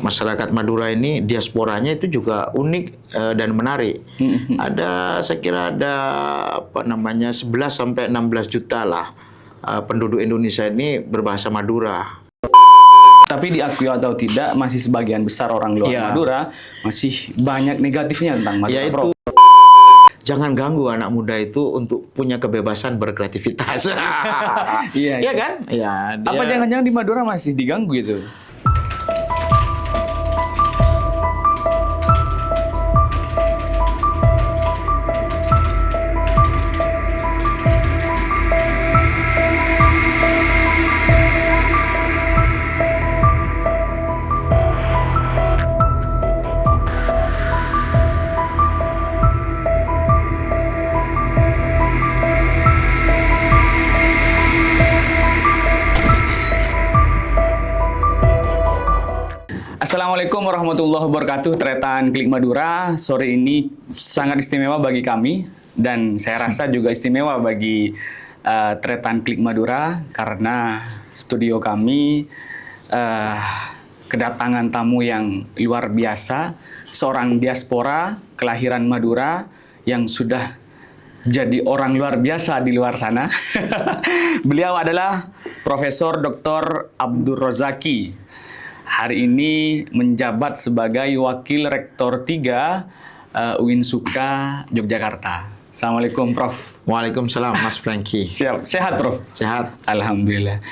masyarakat Madura ini diasporanya itu juga unik dan menarik. Saya kira ada 11 sampai 16 juta lah penduduk Indonesia ini berbahasa Madura. Tapi diakui atau tidak, masih sebagian besar orang luar Madura masih banyak negatifnya tentang Madura, Prof. Jangan ganggu anak muda itu untuk punya kebebasan berkreativitas. Iya kan? Ya, Apa jangan-jangan di Madura masih diganggu itu? Assalamualaikum warahmatullahi wabarakatuh, Tretan Klik Madura. Sore ini sangat istimewa bagi kami dan saya rasa juga istimewa bagi Tretan Klik Madura karena studio kami kedatangan tamu yang luar biasa, seorang diaspora kelahiran Madura yang sudah jadi orang luar biasa di luar sana. Beliau adalah Profesor Dr. Abdur Rozaki. Hari ini menjabat sebagai Wakil Rektor 3 Uinsuka Yogyakarta. Assalamualaikum, Prof. Waalaikumsalam, Mas Franky. Siap. Sehat, Prof? Sehat. Alhamdulillah.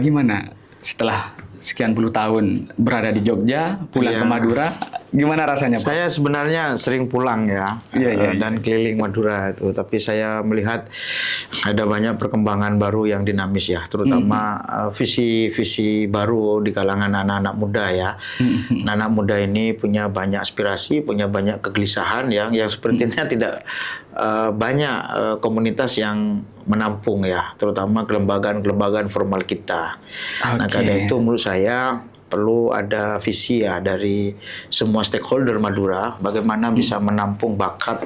Gimana setelah sekian puluh tahun berada di Jogja, pulang ke Madura, gimana rasanya, Pak? Saya sebenarnya sering pulang ya, dan keliling Madura itu. Tapi saya melihat ada banyak perkembangan baru yang dinamis ya, terutama visi-visi baru di kalangan anak-anak muda ya. Anak-anak muda ini punya banyak aspirasi, punya banyak kegelisahan yang sepertinya tidak banyak komunitas yang menampung ya, terutama kelembagaan-kelembagaan formal kita. Nah, karena itu menurut saya perlu ada visi ya dari semua stakeholder Madura, bagaimana bisa menampung bakat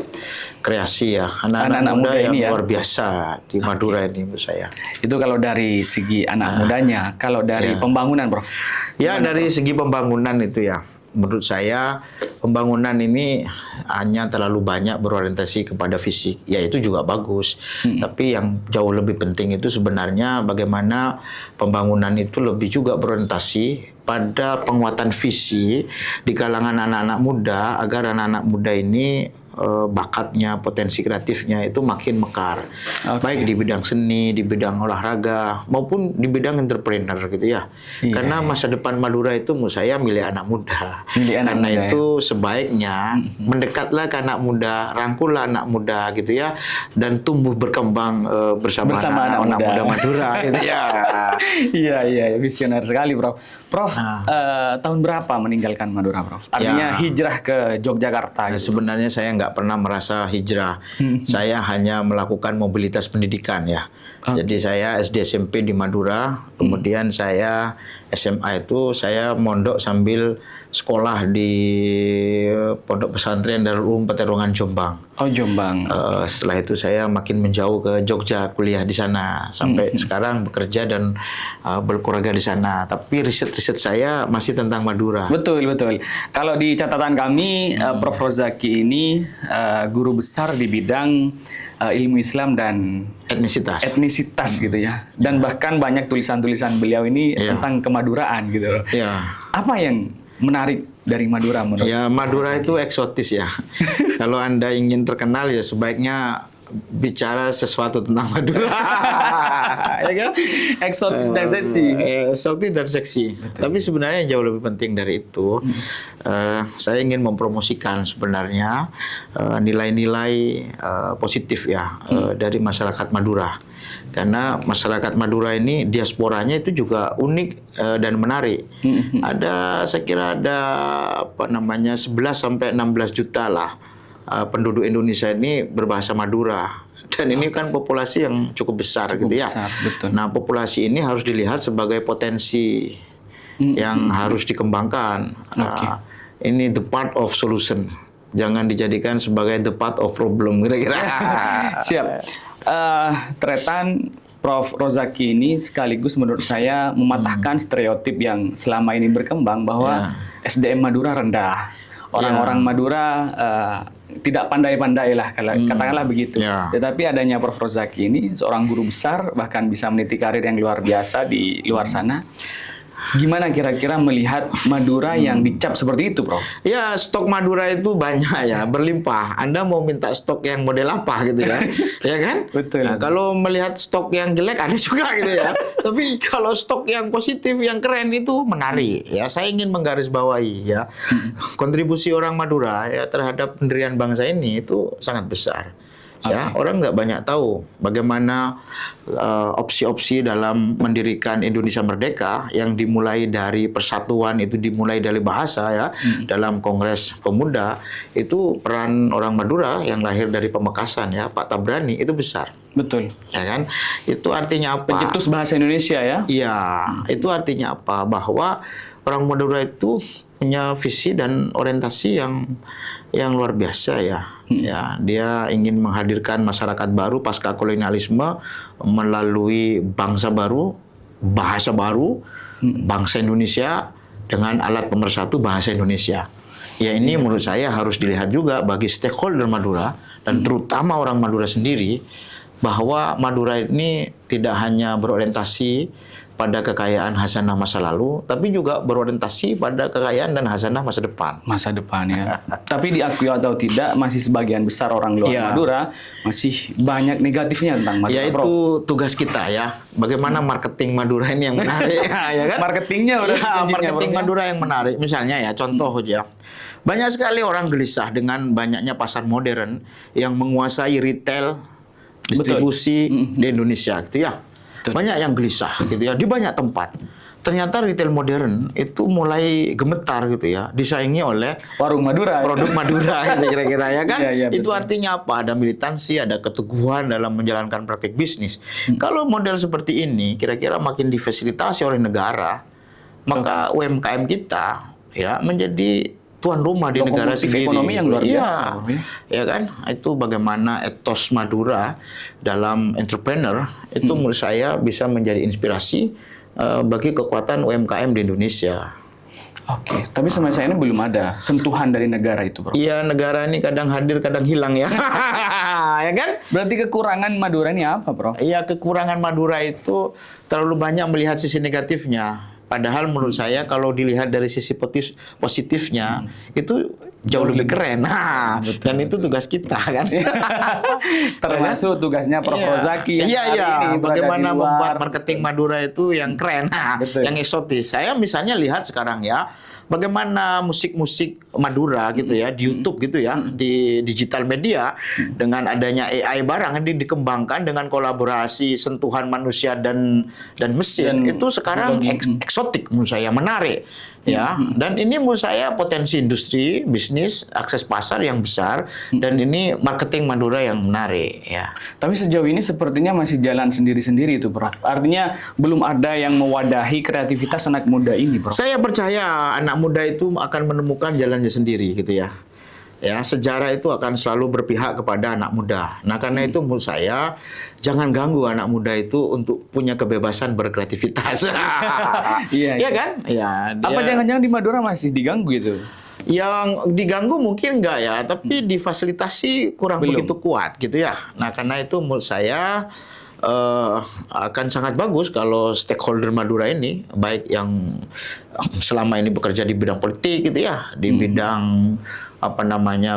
kreasi ya anak-anak muda yang luar biasa di Madura ini menurut saya. Itu kalau dari segi anak mudanya, kalau dari pembangunan, Prof? Ya, dari segi pembangunan itu ya. Menurut saya pembangunan ini hanya terlalu banyak berorientasi kepada fisik. Ya itu juga bagus. Tapi yang jauh lebih penting itu sebenarnya bagaimana pembangunan itu lebih juga berorientasi pada penguatan visi di kalangan anak-anak muda agar anak-anak muda ini bakatnya, potensi kreatifnya itu makin mekar. Baik di bidang seni, di bidang olahraga, maupun di bidang entrepreneur gitu ya. Karena masa depan Madura itu menurut saya milik anak muda. Karena itu sebaiknya mendekatlah ke anak muda, rangkullah anak muda gitu ya, dan tumbuh berkembang bersama anak-anak muda Madura gitu ya. Iya, visioner sekali, Prof. Prof, tahun berapa meninggalkan Madura, Prof? Artinya hijrah ke Yogyakarta. Gitu. Sebenarnya saya nggak pernah merasa hijrah. Saya hanya melakukan mobilitas pendidikan ya. Jadi saya SD SMP di Madura, kemudian saya SMA itu saya mondok sambil sekolah di Pondok Pesantren Darul Ulum Peterungan Jombang. Oh, Jombang. Setelah itu saya makin menjauh ke Jogja, kuliah di sana sampai sekarang bekerja dan berkeluarga di sana. Tapi riset-riset saya masih tentang Madura. Betul. Kalau di catatan kami, Prof. Rozaki ini guru besar di bidang ilmu Islam dan etnisitas gitu ya. Dan bahkan banyak tulisan-tulisan beliau ini tentang kemaduraan gitu loh. Apa yang menarik dari Madura menurut Madura itu eksotis ya. Kalau Anda ingin terkenal ya sebaiknya bicara sesuatu tentang Madura. Ya kan? Eksotis dan seksi. Eksotis dan seksi. Tapi sebenarnya jauh lebih penting dari itu. Saya ingin mempromosikan sebenarnya nilai-nilai positif ya dari masyarakat Madura. Karena masyarakat Madura ini diasporanya itu juga unik dan menarik. Saya kira ada 11 sampai 16 juta lah penduduk Indonesia ini berbahasa Madura. Dan ini kan populasi yang cukup besar gitu ya. Betul. Nah, populasi ini harus dilihat sebagai potensi yang harus dikembangkan. Ini the part of solution. Jangan dijadikan sebagai the part of problem kira-kira. Siap. Tretan Prof. Rozaki ini sekaligus menurut saya mematahkan stereotip yang selama ini berkembang bahwa SDM Madura rendah. Orang-orang Madura tidak pandai-pandai lah, katakanlah begitu. Tetapi adanya Prof. Rozaki ini, seorang guru besar, bahkan bisa meniti karir yang luar biasa di luar sana. Gimana kira-kira melihat Madura yang dicap seperti itu, Prof? Ya, stok Madura itu banyak ya, berlimpah. Anda mau minta stok yang model apa gitu ya, ya kan? Betul. Nah, kalau melihat stok yang jelek ada juga gitu ya. Tapi kalau stok yang positif, yang keren itu menarik. Ya, saya ingin menggarisbawahi ya, kontribusi orang Madura ya terhadap pendirian bangsa ini itu sangat besar. Ya, orang nggak banyak tahu bagaimana opsi-opsi dalam mendirikan Indonesia Merdeka yang dimulai dari persatuan, itu dimulai dari bahasa ya, dalam Kongres Pemuda, itu peran orang Madura yang lahir dari Pamekasan ya, Pak Tabrani itu besar. Betul. Ya kan? Itu artinya apa? Pencetus bahasa Indonesia ya? Iya, itu artinya apa? Bahwa orang Madura itu punya visi dan orientasi yang luar biasa ya. Ya, dia ingin menghadirkan masyarakat baru pasca kolonialisme melalui bangsa baru, bahasa baru, bangsa Indonesia dengan alat pemersatu bahasa Indonesia. Ya, ini menurut saya harus dilihat juga bagi stakeholder Madura dan terutama orang Madura sendiri, bahwa Madura ini tidak hanya berorientasi pada kekayaan hasanah masa lalu, tapi juga berorientasi pada kekayaan dan hasanah masa depan. Masa depan ya. Tapi diakui atau tidak, masih sebagian besar orang luar Madura masih banyak negatifnya tentang Madura. Ya, itu tugas kita ya. Bagaimana marketing Madura ini yang menarik, ya kan? Marketingnya marketing Madura yang menarik. Misalnya ya, contoh aja. Banyak sekali orang gelisah dengan banyaknya pasar modern yang menguasai retail, distribusi di Indonesia, gitu ya. Banyak yang gelisah gitu ya di banyak tempat. Ternyata retail modern itu mulai gemetar gitu ya, disaingi oleh warung Madura, produk Madura gitu kira-kira ya kan. Ya, itu artinya apa? Ada militansi, ada keteguhan dalam menjalankan praktik bisnis. Kalau model seperti ini kira-kira makin difasilitasi oleh negara, maka UMKM kita ya menjadi tuan rumah di negara sendiri. Ekonomi yang luar biasa. Ya kan? Itu bagaimana etos Madura dalam entrepreneur itu menurut saya bisa menjadi inspirasi bagi kekuatan UMKM di Indonesia. Oke, tapi sama saya ini belum ada sentuhan dari negara itu, Bro. Iya, negara ini kadang hadir, kadang hilang ya. Ya kan? Berarti kekurangan Madura ini apa, Bro? Iya, kekurangan Madura itu terlalu banyak melihat sisi negatifnya. Padahal menurut saya kalau dilihat dari sisi positifnya itu jauh lebih keren. Nah, dan itu tugas kita kan. Termasuk tugasnya Prof. Rozaki Iya. Bagaimana membuat marketing Madura itu yang keren, yang eksotis. Saya misalnya lihat sekarang ya, bagaimana musik-musik Madura gitu ya di YouTube gitu ya, di digital media dengan adanya AI barang ini dikembangkan dengan kolaborasi sentuhan manusia dan mesin, itu sekarang eksotik menurut saya, menarik ya. Dan ini menurut saya potensi industri, bisnis, akses pasar yang besar, dan ini marketing Madura yang menarik ya. Tapi sejauh ini sepertinya masih jalan sendiri-sendiri itu, Bro. Artinya belum ada yang mewadahi kreativitas anak muda ini, Bro. Saya percaya anak muda itu akan menemukan jalannya sendiri gitu ya. Ya, sejarah itu akan selalu berpihak kepada anak muda. Nah, karena itu menurut saya jangan ganggu anak muda itu untuk punya kebebasan berkreativitas. Iya kan? Ya, apa jangan-jangan di Madura masih diganggu itu? Yang diganggu mungkin enggak ya, tapi difasilitasi kurang begitu kuat gitu ya. Nah, karena itu menurut saya akan sangat bagus kalau stakeholder Madura ini, baik yang selama ini bekerja di bidang politik gitu ya, di bidang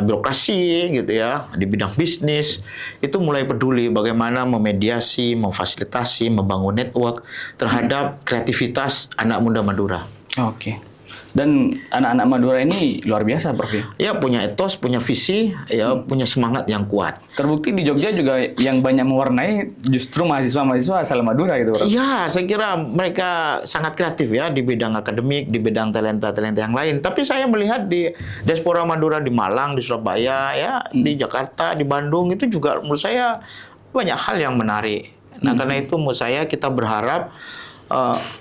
birokrasi gitu ya, di bidang bisnis, itu mulai peduli bagaimana memediasi, memfasilitasi, membangun network terhadap kreativitas anak muda Madura. Oke. Dan anak-anak Madura ini luar biasa, Prof. Ya, punya etos, punya visi, ya punya semangat yang kuat. Terbukti di Jogja juga yang banyak mewarnai justru mahasiswa-mahasiswa asal Madura gitu, Prof. Iya, saya kira mereka sangat kreatif ya di bidang akademik, di bidang talenta-talenta yang lain. Tapi saya melihat di diaspora Madura di Malang, di Surabaya, ya, di Jakarta, di Bandung, itu juga menurut saya banyak hal yang menarik. Nah, karena itu menurut saya kita berharap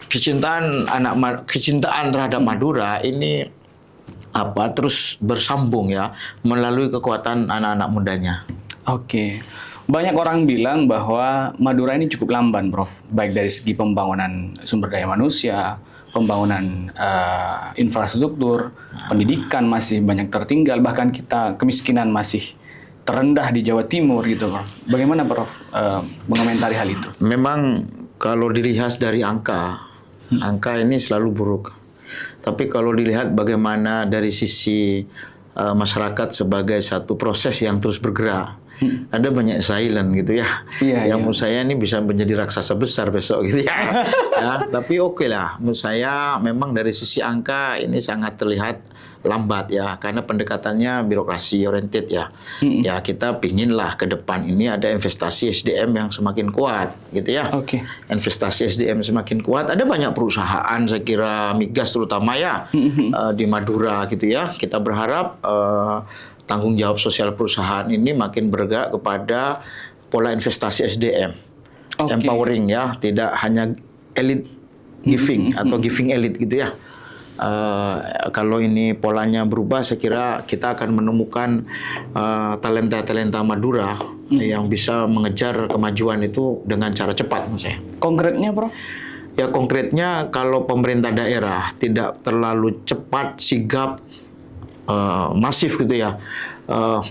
kecintaan terhadap Madura ini terus bersambung ya melalui kekuatan anak-anak mudanya. Oke. Banyak orang bilang bahwa Madura ini cukup lamban, Prof. Baik dari segi pembangunan sumber daya manusia, pembangunan infrastruktur, pendidikan masih banyak tertinggal, bahkan kita kemiskinan masih terendah di Jawa Timur gitu, Prof. Bagaimana, Prof, mengomentari hal itu? Memang kalau dilihat dari angka ini selalu buruk. Tapi kalau dilihat bagaimana dari sisi masyarakat sebagai satu proses yang terus bergerak, ada banyak silent gitu ya. Iya, yang menurut saya ini bisa menjadi raksasa besar besok gitu ya. Ya, tapi oke lah. Menurut saya memang dari sisi angka ini sangat terlihat lambat ya, karena pendekatannya birokrasi oriented ya. Ya kita pinginlah ke depan ini ada investasi SDM yang semakin kuat gitu ya. Oke. Investasi SDM semakin kuat. Ada banyak perusahaan saya kira migas terutama ya di Madura gitu ya. Kita berharap tanggung jawab sosial perusahaan ini makin bergerak kepada pola investasi SDM. Empowering ya, tidak hanya elite giving atau giving elite gitu ya. Kalau ini polanya berubah, saya kira kita akan menemukan talenta-talenta Madura yang bisa mengejar kemajuan itu dengan cara cepat menurut saya. Konkretnya, Prof? Ya konkretnya kalau pemerintah daerah tidak terlalu cepat, sigap, masif gitu ya,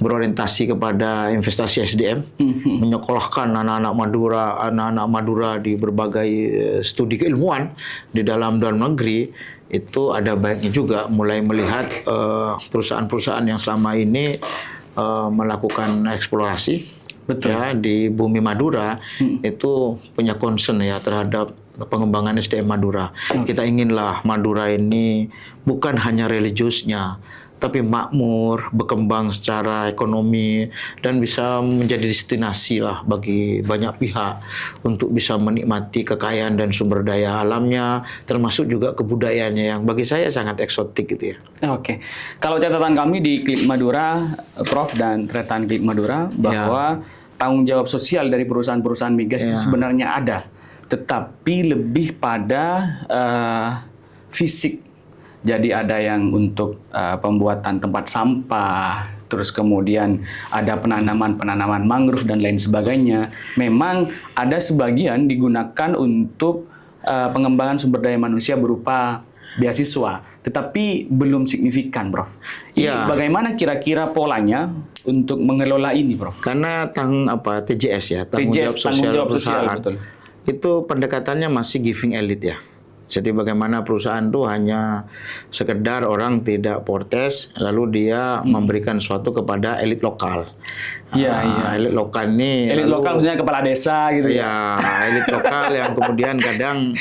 berorientasi kepada investasi SDM, menyekolahkan anak-anak Madura di berbagai studi keilmuan di dalam negeri, itu ada baiknya juga mulai melihat perusahaan-perusahaan yang selama ini melakukan eksplorasi ya di bumi Madura itu punya concern ya terhadap pengembangan SDM Madura. Kita inginlah Madura ini bukan hanya religiusnya, tapi makmur, berkembang secara ekonomi, dan bisa menjadi destinasi lah bagi banyak pihak untuk bisa menikmati kekayaan dan sumber daya alamnya, termasuk juga kebudayaannya yang bagi saya sangat eksotik gitu ya. Oke. Kalau catatan kami di Klik Madura, Prof, dan Tretan Klik Madura, bahwa tanggung jawab sosial dari perusahaan-perusahaan migas itu sebenarnya ada, tetapi lebih pada fisik. Jadi ada yang untuk pembuatan tempat sampah, terus kemudian ada penanaman mangrove dan lain sebagainya. Memang ada sebagian digunakan untuk pengembangan sumber daya manusia berupa beasiswa, tetapi belum signifikan, Prof. Ini bagaimana kira-kira polanya untuk mengelola ini, Prof? Karena TJS ya, tanggung jawab sosial perusahaan, betul. Itu pendekatannya masih giving elite ya. Jadi bagaimana perusahaan itu hanya sekedar orang tidak protes, lalu dia memberikan sesuatu kepada elit lokal. Elit lokal ini. Elit lokal maksudnya kepala desa gitu ya? Ya, elit lokal yang kemudian kadang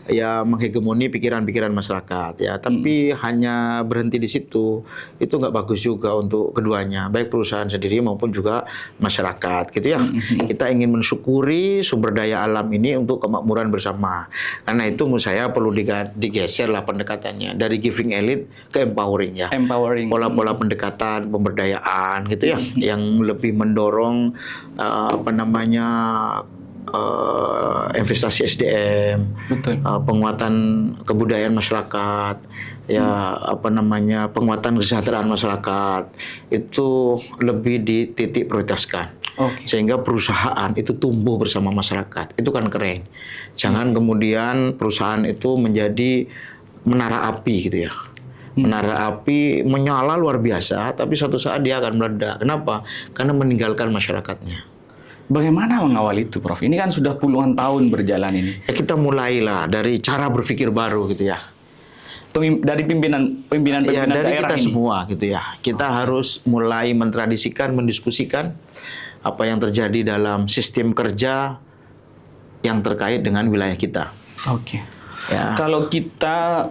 ya menghegemoni pikiran-pikiran masyarakat ya, tapi hanya berhenti di situ itu nggak bagus juga untuk keduanya, baik perusahaan sendiri maupun juga masyarakat gitu ya. Kita ingin mensyukuri sumber daya alam ini untuk kemakmuran bersama, karena itu menurut saya perlu digeser lah pendekatannya dari giving elite ke empowering ya. Pola-pola pendekatan pemberdayaan gitu ya, yang lebih mendorong investasi SDM, penguatan kebudayaan masyarakat, penguatan kesejahteraan masyarakat itu lebih dititik prioritaskan, sehingga perusahaan itu tumbuh bersama masyarakat. Itu kan keren. Jangan kemudian perusahaan itu menjadi menara api gitu ya. Menara api menyala luar biasa, tapi suatu saat dia akan meledak. Kenapa? Karena meninggalkan masyarakatnya. Bagaimana mengawal itu, Prof? Ini kan sudah puluhan tahun berjalan ini. Ya, kita mulailah dari cara berpikir baru gitu ya. Dari pimpinan ya, dari daerah kita ini. semua gitu ya. Kita harus mulai mentradisikan, mendiskusikan apa yang terjadi dalam sistem kerja yang terkait dengan wilayah kita. Oke. Ya. Kalau kita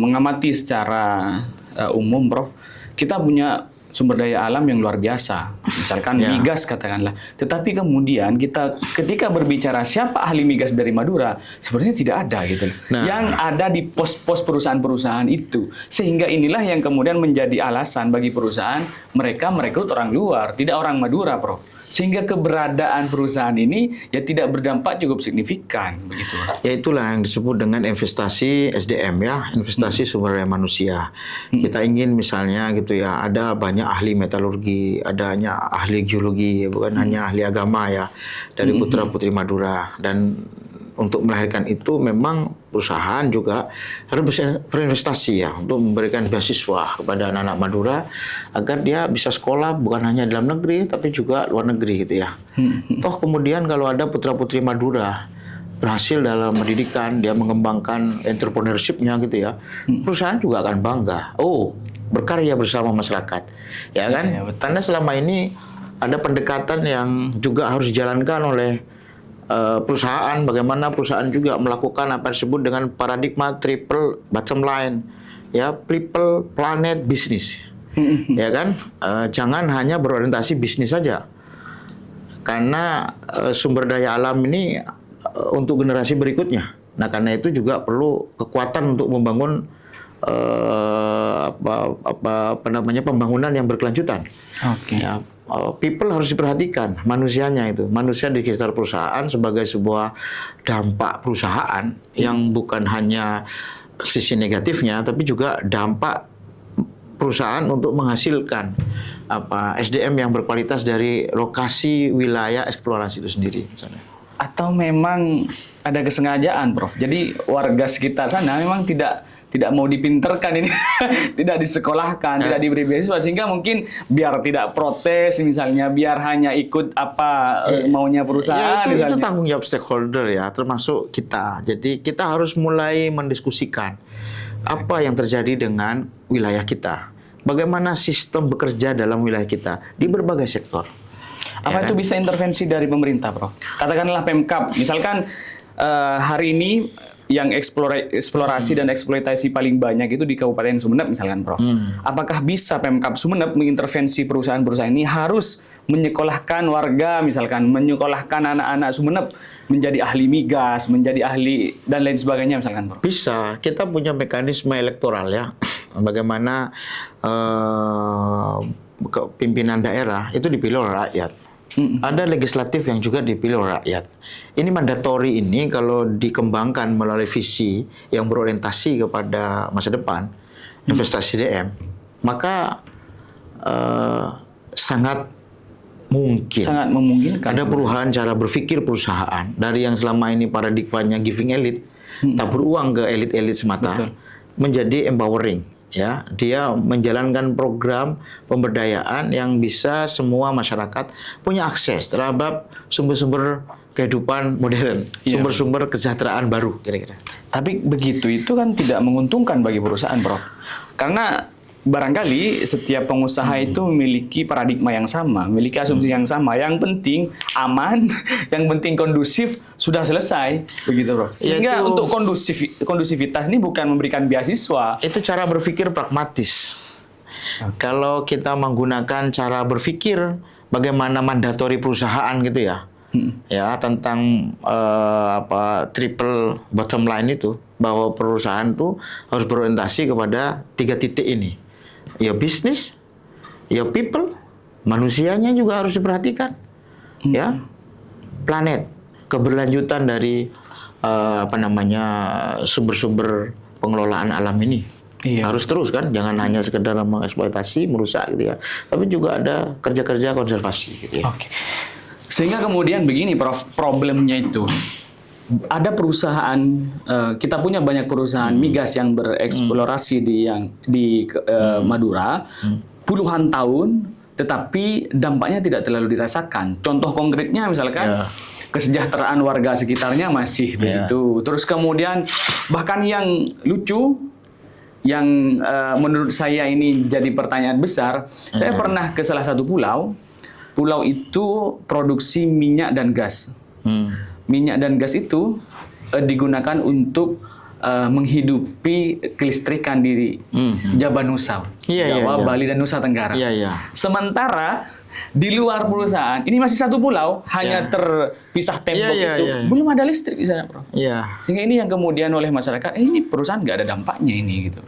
mengamati secara umum, Prof, kita punya sumber daya alam yang luar biasa, misalkan migas katakanlah. Tetapi kemudian kita ketika berbicara siapa ahli migas dari Madura, sebenarnya tidak ada gitu. Yang ada di pos-pos perusahaan-perusahaan itu. Sehingga inilah yang kemudian menjadi alasan bagi perusahaan mereka merekrut orang luar, tidak orang Madura, Prof. Sehingga keberadaan perusahaan ini ya tidak berdampak cukup signifikan begitu. Ya itulah yang disebut dengan investasi SDM ya, investasi sumber daya manusia. Kita ingin misalnya gitu ya, ada banyak adanya ahli metalurgi, adanya ahli geologi, bukan hanya ahli agama ya dari putra-putri Madura. Dan untuk melahirkan itu memang perusahaan juga harus berinvestasi ya untuk memberikan beasiswa kepada anak-anak Madura agar dia bisa sekolah bukan hanya dalam negeri tapi juga luar negeri gitu ya. Toh kemudian kalau ada putra-putri Madura berhasil dalam pendidikan, dia mengembangkan entrepreneurship-nya gitu ya, perusahaan juga akan bangga. Oh, berkarya bersama masyarakat, ya kan? Ya, betul. Karena selama ini ada pendekatan yang juga harus dijalankan oleh perusahaan, bagaimana perusahaan juga melakukan apa yang disebut dengan paradigma triple bottom line, ya, people, planet, bisnis, ya kan? Jangan hanya berorientasi bisnis saja, karena sumber daya alam ini untuk generasi berikutnya. Nah, karena itu juga perlu kekuatan untuk membangun pembangunan yang berkelanjutan. Oke. Ya, people harus diperhatikan, manusianya itu, manusia di sekitar perusahaan sebagai sebuah dampak perusahaan yang bukan hanya sisi negatifnya, tapi juga dampak perusahaan untuk menghasilkan SDM yang berkualitas dari lokasi wilayah eksplorasi itu sendiri, misalnya. Atau memang ada kesengajaan, Prof. Jadi warga sekitar sana memang tidak mau dipinterkan ini, tidak disekolahkan, tidak diberi beasiswa, sehingga mungkin biar tidak protes misalnya, biar hanya ikut apa maunya perusahaan. Ya, itu misalnya. tanggung jawab stakeholder ya, termasuk kita. Jadi kita harus mulai mendiskusikan apa yang terjadi dengan wilayah kita, bagaimana sistem bekerja dalam wilayah kita di berbagai sektor. Apa Ya itu kan? bisa intervensi dari pemerintah, Prof? Katakanlah Pemkab, misalkan hari ini yang eksplorasi dan eksploitasi paling banyak itu di Kabupaten Sumeneb, misalkan, Prof. Apakah bisa Pemkab Sumeneb mengintervensi perusahaan-perusahaan ini harus menyekolahkan warga, misalkan menyekolahkan anak-anak Sumeneb menjadi ahli migas, menjadi ahli dan lain sebagainya, misalkan, Prof? Bisa, kita punya mekanisme elektoral ya, bagaimana pimpinan daerah itu dipilih oleh rakyat. Ada legislatif yang juga dipilih oleh rakyat. Ini mandatori ini kalau dikembangkan melalui visi yang berorientasi kepada masa depan, investasi DM, maka sangat memungkinkan. Ada perubahan cara berpikir perusahaan dari yang selama ini paradigmanya giving elite, tabur uang ke elit-elit semata, Betul. menjadi empowering. Ya, dia menjalankan program pemberdayaan yang bisa semua masyarakat punya akses terhadap sumber-sumber kehidupan modern, sumber-sumber kesejahteraan baru, kira-kira. Tapi begitu itu kan tidak menguntungkan bagi perusahaan, Prof. Karena barangkali setiap pengusaha itu memiliki paradigma yang sama, memiliki asumsi yang sama. Yang penting aman, yang penting kondusif, sudah selesai, begitu, Prof. Sehingga untuk kondusivitas ini bukan memberikan beasiswa. Itu cara berpikir pragmatis. Kalau kita menggunakan cara berpikir bagaimana mandatori perusahaan gitu ya, ya tentang triple bottom line itu, bahwa perusahaan itu harus berorientasi kepada 3 titik ini. Ya bisnis, ya people, manusianya juga harus diperhatikan, ya planet, keberlanjutan dari sumber-sumber pengelolaan alam ini. Iya. Harus terus kan, jangan hanya sekedar mengeksploitasi, merusak gitu ya, tapi juga ada kerja-kerja konservasi gitu ya. Oke. Sehingga kemudian begini, Prof, problemnya itu ada perusahaan, kita punya banyak perusahaan migas yang bereksplorasi di Madura puluhan tahun, tetapi dampaknya tidak terlalu dirasakan. Contoh konkretnya misalkan kesejahteraan warga sekitarnya masih begitu. Terus kemudian bahkan yang lucu, yang menurut saya ini jadi pertanyaan besar, saya pernah ke salah satu pulau. Pulau itu produksi minyak dan gas. Minyak dan gas itu digunakan untuk menghidupi kelistrikan di Java Nusa, Jawa, Bali, dan Nusa Tenggara. Sementara di luar perusahaan, ini masih satu pulau, hanya terpisah tembok itu, belum ada listrik di sana, Prof. Sehingga ini yang kemudian oleh masyarakat, ini perusahaan nggak ada dampaknya ini, gitu.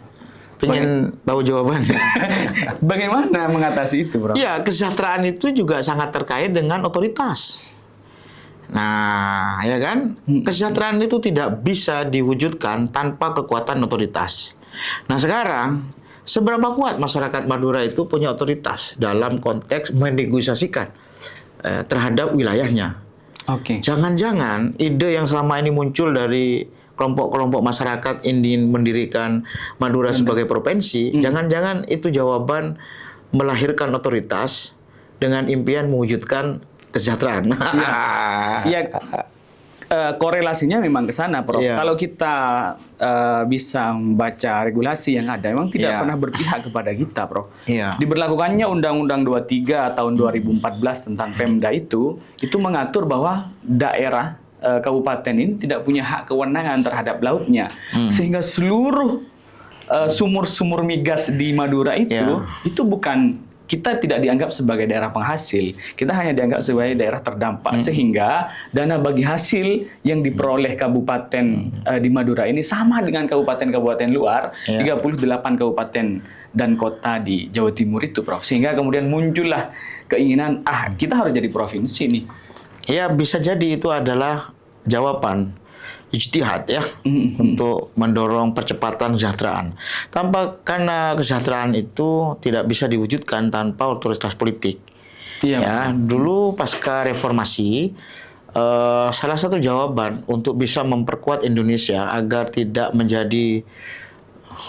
Pengen tahu jawabannya. Bagaimana mengatasi itu, Prof? Ya, kesejahteraan itu juga sangat terkait dengan otoritas. Nah, ya kan? Kesejahteraan itu tidak bisa diwujudkan tanpa kekuatan otoritas. Nah, sekarang seberapa kuat masyarakat Madura itu punya otoritas dalam konteks menegosiasikan terhadap wilayahnya. Oke. Jangan-jangan ide yang selama ini muncul dari kelompok-kelompok masyarakat ingin mendirikan Madura sebagai provinsi, jangan-jangan itu jawaban melahirkan otoritas dengan impian mewujudkan kesejahteraan. Ya, korelasinya memang ke sana, Prof. Iya. Kalau kita bisa membaca regulasi yang ada, memang tidak Iya. pernah berpihak kepada kita, Prof. Iya. Diberlakukannya Undang-Undang 23 tahun 2014 tentang Pemda itu mengatur bahwa daerah kabupaten ini tidak punya hak kewenangan terhadap lautnya, sehingga seluruh sumur-sumur migas di Madura itu bukan, kita tidak dianggap sebagai daerah penghasil, kita hanya dianggap sebagai daerah terdampak, sehingga dana bagi hasil yang diperoleh kabupaten di Madura ini sama dengan kabupaten-kabupaten luar, 38 kabupaten dan kota di Jawa Timur itu, Prof. Sehingga kemudian muncullah keinginan, kita harus jadi provinsi nih. Ya, bisa jadi itu adalah jawaban ijtihad ya untuk mendorong percepatan kesejahteraan. Karena kesejahteraan itu tidak bisa diwujudkan tanpa otoritas politik. Iya. Ya, dulu pasca reformasi salah satu jawaban untuk bisa memperkuat Indonesia agar tidak menjadi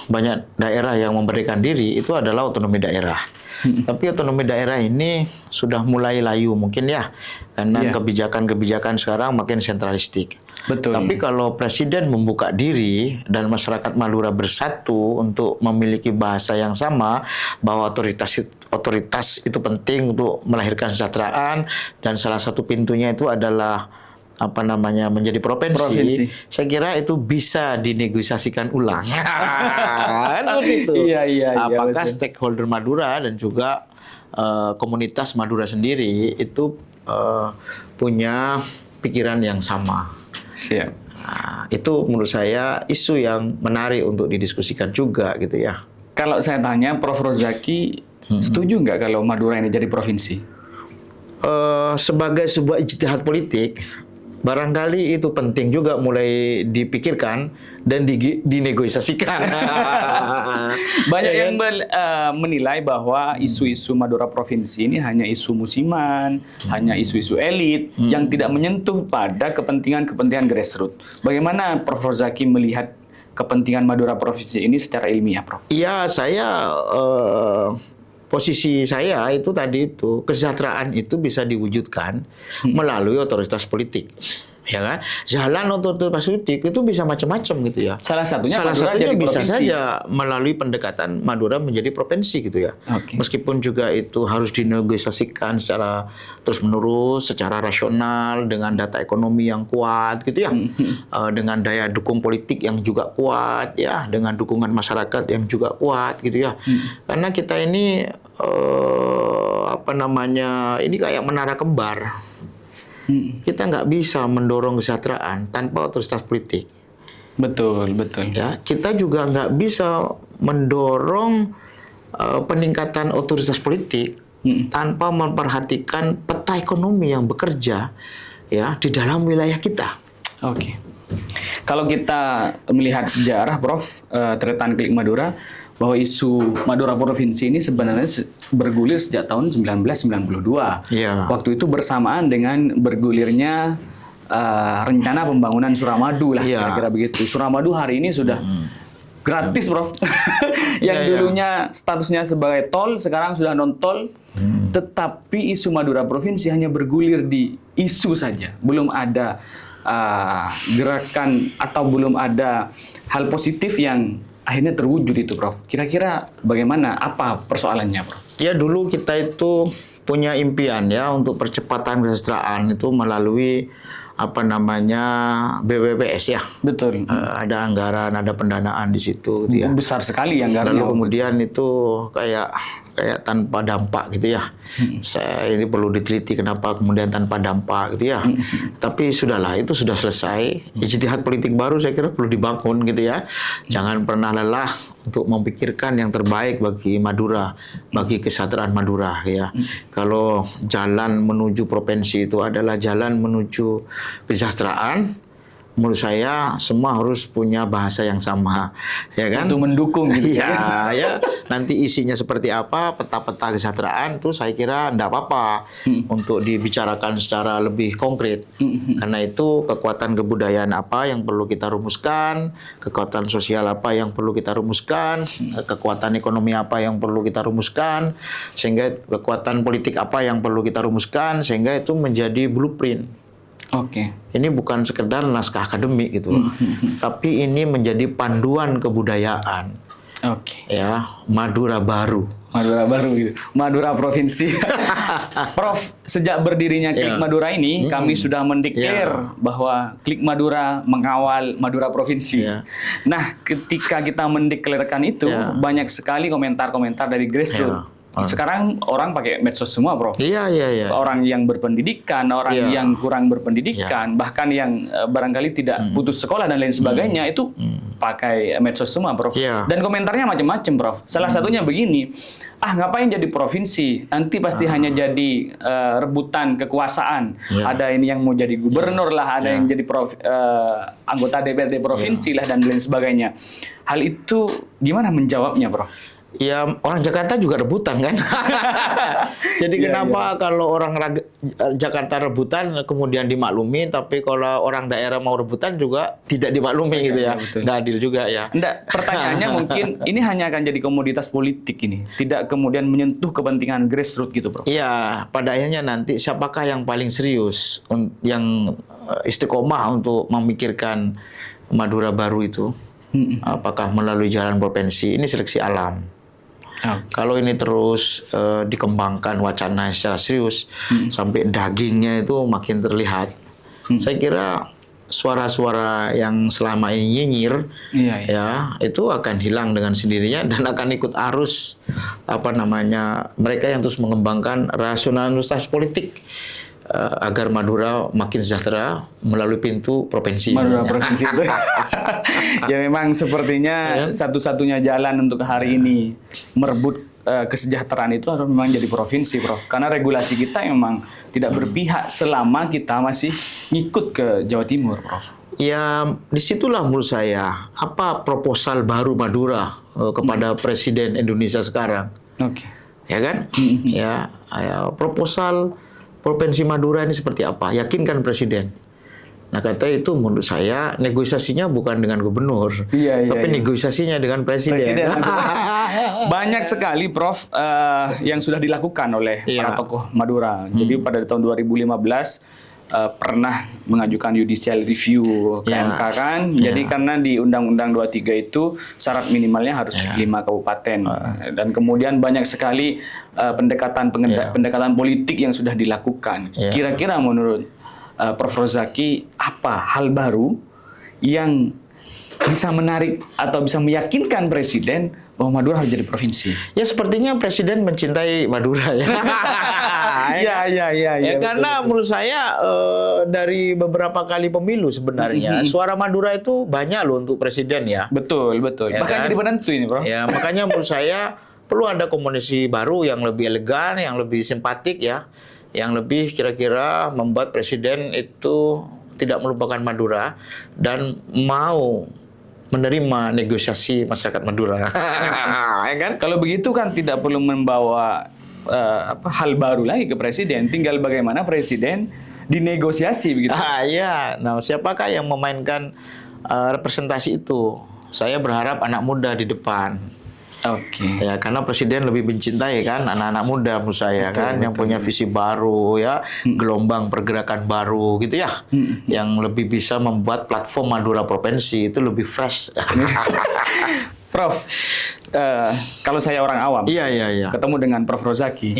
banyak daerah yang memberikan diri itu adalah otonomi daerah. Tapi otonomi daerah ini sudah mulai layu mungkin ya, karena kebijakan-kebijakan sekarang makin sentralistik. Betul. Tapi kalau presiden membuka diri dan masyarakat Madura bersatu untuk memiliki bahasa yang sama, bahwa otoritas itu penting untuk melahirkan kesejahteraan, dan salah satu pintunya itu adalah menjadi provinsi. Saya kira itu bisa dinegosiasikan ulang. Itu. Iya, Apakah betul. stakeholder Madura dan juga komunitas Madura sendiri itu punya pikiran yang sama. Siap. Nah, itu menurut saya isu yang menarik untuk didiskusikan juga gitu ya. Kalau saya tanya, Prof. Rozaki setuju nggak kalau Madura ini jadi provinsi? Sebagai sebuah ijtihad politik, barangkali itu penting juga mulai dipikirkan dan dinegosiasikan. Banyak yang menilai bahwa isu-isu Madura provinsi ini hanya isu musiman, hanya isu-isu elit yang tidak menyentuh pada kepentingan-kepentingan grassroots. Bagaimana Prof. Rozaki melihat kepentingan Madura provinsi ini secara ilmiah, Prof? Iya, posisi saya itu tadi itu, kesejahteraan itu bisa diwujudkan melalui otoritas politik. Ya kan? Jalan otoritas politik itu bisa macam-macam gitu ya. Salah satunya Satunya jadi bisa provinsi. saja melalui pendekatan Madura menjadi provinsi gitu ya. Oke. Meskipun juga itu harus dinegosiasikan secara terus-menerus, secara rasional dengan data ekonomi yang kuat gitu ya. Dengan daya dukung politik yang juga kuat ya, dengan dukungan masyarakat yang juga kuat gitu ya. Karena kita ini ini kayak menara kembar. Kita nggak bisa mendorong kesejahteraan tanpa otoritas politik. Betul. Ya, kita juga nggak bisa mendorong peningkatan otoritas politik tanpa memperhatikan peta ekonomi yang bekerja ya di dalam wilayah kita. Oke. Kalau kita melihat sejarah, Prof, Tretan Klik Madura, bahwa isu Madura provinsi ini sebenarnya bergulir sejak tahun 1992. Iya. Waktu itu bersamaan dengan bergulirnya rencana pembangunan Suramadu lah, Iya. kira-kira begitu. Suramadu hari ini sudah gratis, Prof. Yang Iya. dulunya statusnya sebagai tol, sekarang sudah non-tol. Tetapi isu Madura provinsi hanya bergulir di isu saja. Belum ada gerakan atau belum ada hal positif yang akhirnya terwujud itu, Prof. Kira-kira bagaimana? Apa persoalannya, Prof? Ya, dulu kita itu punya impian ya untuk percepatan kesejahteraan itu melalui BPPS ya. Betul. Ada anggaran, ada pendanaan di situ gitu ya. Besar sekali anggarannya. Lalu kemudian itu kayak tanpa dampak gitu ya. Ini perlu diteliti kenapa kemudian tanpa dampak gitu ya. Tapi sudahlah, itu sudah selesai. Ijtihad politik baru saya kira perlu dibangun gitu ya. Jangan pernah lelah untuk memikirkan yang terbaik bagi Madura, bagi kesejahteraan Madura ya. Kalau jalan menuju provinsi itu adalah jalan menuju kesejahteraan, menurut saya semua harus punya bahasa yang sama, ya kan? Untuk mendukung gitu Iya, ya. Nanti isinya seperti apa, peta-peta kesejahteraan itu saya kira enggak apa-apa untuk dibicarakan secara lebih konkret. Karena itu kekuatan kebudayaan apa yang perlu kita rumuskan, kekuatan sosial apa yang perlu kita rumuskan, kekuatan ekonomi apa yang perlu kita rumuskan, sehingga kekuatan politik apa yang perlu kita rumuskan, sehingga itu menjadi blueprint. Oke. Ini bukan sekedar naskah akademik gitu loh. Tapi ini menjadi panduan kebudayaan. Oke. Ya, Madura baru. Madura baru gitu. Madura provinsi. Prof, sejak berdirinya Klik Ya. Madura ini, kami sudah mendeklar bahwa Klik Madura mengawal Madura provinsi. Ya. Nah, ketika kita mendeklarkan itu, Ya. banyak sekali komentar-komentar dari grassroots. Sekarang orang pakai medsos semua, Prof. Iya, iya, iya. Orang yang berpendidikan, orang Iya. yang kurang berpendidikan, bahkan yang barangkali tidak putus sekolah dan lain sebagainya, itu pakai medsos semua, Prof. Iya. Dan komentarnya macam-macam, Prof. Salah satunya begini, ngapain jadi provinsi? Nanti pasti hanya jadi rebutan kekuasaan. Iya. Ada ini yang mau jadi gubernur lah, ada yang jadi anggota DPRD provinsi lah, dan lain sebagainya. Hal itu gimana menjawabnya, Prof? Ya, orang Jakarta juga rebutan kan. Jadi Iya, kenapa kalau orang Jakarta rebutan kemudian dimaklumi, tapi kalau orang daerah mau rebutan juga tidak dimaklumi gitu ya. betul. Nggak adil juga ya. Enggak, pertanyaannya mungkin ini hanya akan jadi komoditas politik ini, tidak kemudian menyentuh kepentingan grassroots gitu, Bro. Iya, pada akhirnya nanti siapakah yang paling serius, yang istiqomah untuk memikirkan Madura baru itu? Apakah melalui jalan provinsi? Ini seleksi alam. Kalau ini terus dikembangkan wacana secara serius sampai dagingnya itu makin terlihat, saya kira suara-suara yang selama ini nyinyir, ya itu akan hilang dengan sendirinya dan akan ikut arus mereka yang terus mengembangkan rasionalitas politik agar Madura makin sejahtera melalui pintu provinsi. Madura provinsi itu. Ya memang sepertinya satu-satunya jalan untuk hari ini merebut kesejahteraan itu harus memang jadi provinsi, Prof. Karena regulasi kita memang tidak berpihak selama kita masih ngikut ke Jawa Timur, Prof. Ya, disitulah menurut saya apa proposal baru Madura kepada Presiden Indonesia sekarang. Oke. Ya kan? Ya, proposal Provinsi Madura ini seperti apa? Yakinkan Presiden. Nah, kata itu menurut saya negosiasinya bukan dengan gubernur, tapi negosiasinya dengan Presiden. Banyak sekali, Prof, yang sudah dilakukan oleh para tokoh Madura. Jadi pada tahun 2015 pernah mengajukan judicial review ke MK kan. Jadi karena di Undang-Undang 23 itu syarat minimalnya harus 5 kabupaten. Dan kemudian banyak sekali pendekatan politik yang sudah dilakukan. Kira-kira menurut Prof. Rozaki, apa hal baru yang bisa menarik atau bisa meyakinkan Presiden bahwa Madura harus jadi provinsi? Ya, sepertinya Presiden mencintai Madura ya. Iya. Karena menurut saya dari beberapa kali pemilu sebenarnya suara Madura itu banyak loh untuk Presiden ya. Betul. Ya, Bahkan jadi penentu ini, Bro. Ya, makanya menurut saya perlu ada komunikasi baru yang lebih elegan, yang lebih simpatik ya, yang lebih kira-kira membuat Presiden itu tidak melupakan Madura dan mau menerima negosiasi masyarakat Madura. Ya kan? Kalau begitu kan tidak perlu membawa hal baru lagi ke Presiden, tinggal bagaimana Presiden dinegosiasi begitu. Iya. Nah, siapakah yang memainkan representasi itu? Saya berharap anak muda di depan. Oke. Ya, karena Presiden lebih mencintai kan anak-anak muda menurut saya yang punya visi baru ya, gelombang pergerakan baru gitu ya, yang lebih bisa membuat platform Madura provinsi itu lebih fresh. Prof, kalau saya orang awam, Iya. ketemu dengan Prof. Rozaki,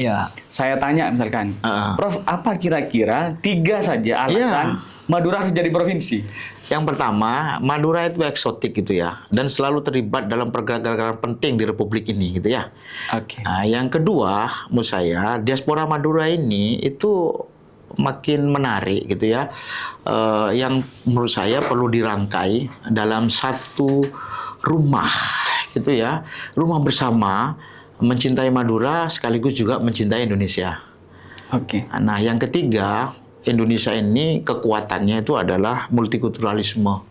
saya tanya misalkan, Prof, apa kira-kira 3 saja alasan Madura harus jadi provinsi? Yang pertama, Madura itu eksotik gitu ya, dan selalu terlibat dalam pergerakan penting di Republik ini gitu ya. Oke. Nah, yang kedua, menurut saya diaspora Madura ini itu makin menarik gitu ya, yang menurut saya perlu dirangkai dalam satu rumah gitu ya, rumah bersama mencintai Madura sekaligus juga mencintai Indonesia. Oke. Nah, yang ketiga Indonesia ini kekuatannya itu adalah multikulturalisme.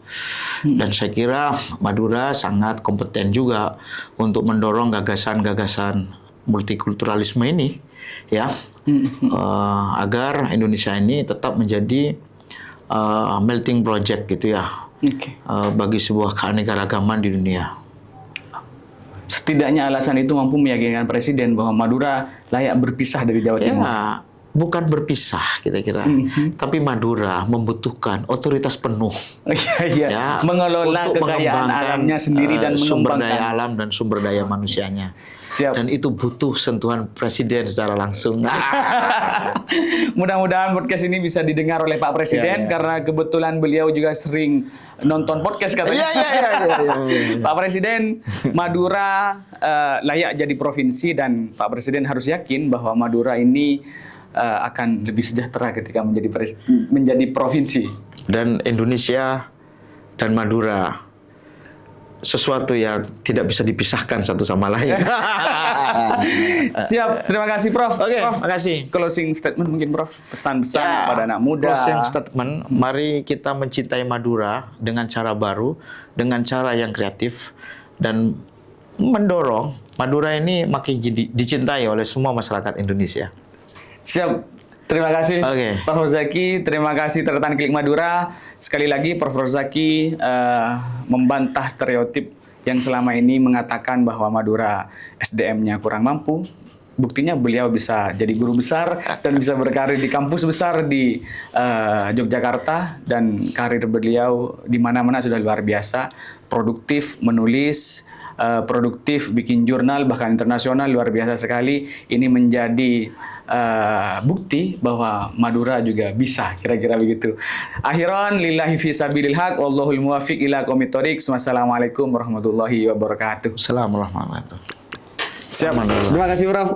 Dan saya kira Madura sangat kompeten juga untuk mendorong gagasan-gagasan multikulturalisme ini, ya, agar Indonesia ini tetap menjadi melting project gitu ya, bagi sebuah keanekaragaman di dunia. Setidaknya alasan itu mampu meyakinkan Presiden bahwa Madura layak berpisah dari Jawa Timur. Ya, bukan berpisah kira-kira, tapi Madura membutuhkan otoritas penuh. Ya, mengelola untuk kekayaan mengembangkan alamnya sendiri dan sumber mengembangkan daya alam dan sumber daya manusianya. Siap. Dan itu butuh sentuhan Presiden secara langsung. Mudah-mudahan podcast ini bisa didengar oleh Pak Presiden karena kebetulan beliau juga sering nonton podcast katanya. Pak Presiden, Madura layak jadi provinsi dan Pak Presiden harus yakin bahwa Madura ini akan lebih sejahtera ketika menjadi provinsi. Dan Indonesia dan Madura sesuatu yang tidak bisa dipisahkan satu sama lain. Siap, terima kasih Prof. Oke, Prof, terima kasih. closing statement mungkin Prof, pesan-pesan kepada anak muda. Closing statement, mari kita mencintai Madura dengan cara baru, dengan cara yang kreatif, dan mendorong Madura ini makin dicintai oleh semua masyarakat Indonesia. Siap. Terima kasih Prof. Rozaki, terima kasih Catatan Klik Madura. Sekali lagi Prof. Rozaki membantah stereotip yang selama ini mengatakan bahwa Madura SDM-nya kurang mampu. Buktinya beliau bisa jadi guru besar dan bisa berkarir di kampus besar di Yogyakarta, dan karir beliau di mana-mana sudah luar biasa. Produktif menulis, produktif bikin jurnal bahkan internasional, luar biasa sekali. Ini menjadi bukti bahwa Madura juga bisa, kira-kira begitu. Akhiran lillahi fi sabilil haq wallahul muwaffiq ila aqwamit thoriq. Wassalamualaikum warahmatullahi wabarakatuh. Assalamualaikum warahmatullahi wabarakatuh. Siap. Terima kasih Prof.